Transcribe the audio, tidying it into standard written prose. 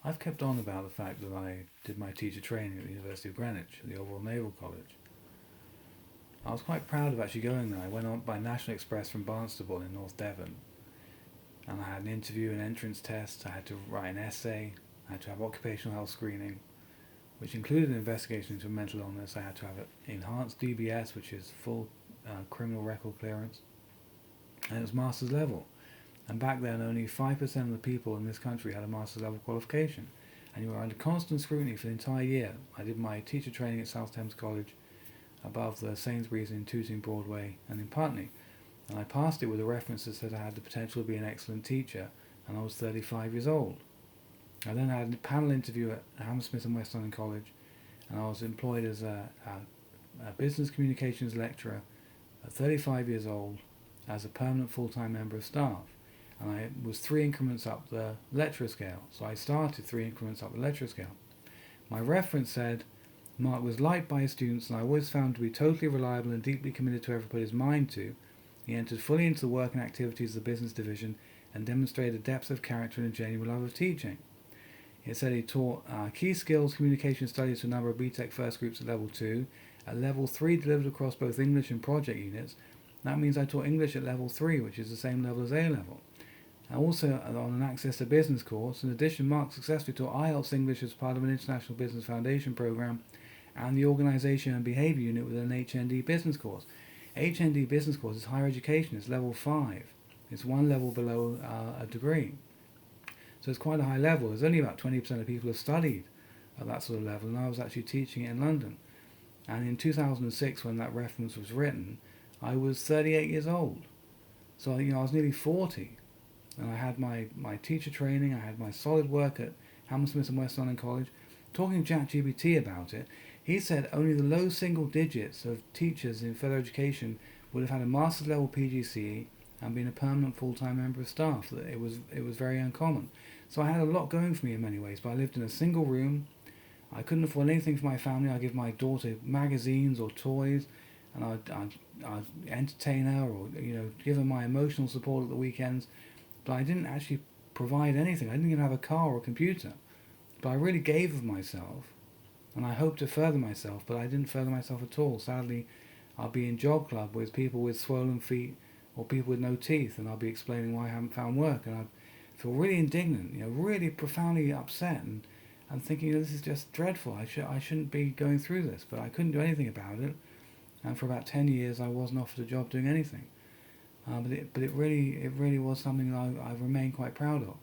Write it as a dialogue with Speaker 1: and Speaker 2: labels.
Speaker 1: I've kept on about the fact that I did my teacher training at the University of Greenwich, at the Overall Naval College. I was quite proud of actually going there. I went on by National Express from Barnstaple in North Devon, and I had an interview, an entrance test, I had to write an essay, I had to have occupational health screening, which included an investigation into mental illness. I had to have an enhanced DBS, which is full criminal record clearance, and it was master's level. And back then, only 5% of the people in this country had a master's level qualification, and you were under constant scrutiny for the entire year. I did my teacher training at South Thames College, above the Sainsbury's in Tooting Broadway and in Putney, and I passed it with a reference that said I had the potential to be an excellent teacher, and I was 35 years old. I then had a panel interview at Hammersmith and West London College, and I was employed as a business communications lecturer at 35 years old as a permanent full-time member of staff. And I was 3 increments up the lecturer scale. So I started 3 increments up the lecturer scale. My reference said, Mark was liked by his students, and I always found to be totally reliable and deeply committed to whatever he put his mind to. He entered fully into the work and activities of the business division and demonstrated a depth of character and a genuine love of teaching. It said he taught key skills communication studies to a number of BTEC first groups at level 2. At level 3, delivered across both English and project units. That means I taught English at level 3, which is the same level as A level. And also on an Access to Business course. In addition, Mark successfully taught IELTS English as part of an International Business Foundation program and the Organisation and Behaviour unit with an HND Business course. HND Business course is higher education, it's level 5. It's one level below a degree. So it's quite a high level. There's only about 20% of people who have studied at that sort of level, and I was actually teaching it in London. And in 2006, when that reference was written, I was 38 years old. So I was nearly 40. And I had my teacher training, I had my solid work at Hammersmith and West London College. Talking to ChatGPT about it, he said only the low single digits of teachers in further education would have had a master's level PGCE and been a permanent full-time member of staff. That it was very uncommon. So I had a lot going for me in many ways, but I lived in a single room. I couldn't afford anything for my family. I'd give my daughter magazines or toys, and I'd entertain her or give her my emotional support at the weekends. But I didn't actually provide anything. I didn't even have a car or a computer. But I really gave of myself, and I hoped to further myself, but I didn't further myself at all. Sadly, I'll be in job club with people with swollen feet or people with no teeth, and I'll be explaining why I haven't found work, and I feel really indignant, really profoundly upset, and thinking this is just dreadful. I shouldn't be going through this, but I couldn't do anything about it. And for about 10 years, I wasn't offered a job doing anything. But it really was something that I remain quite proud of.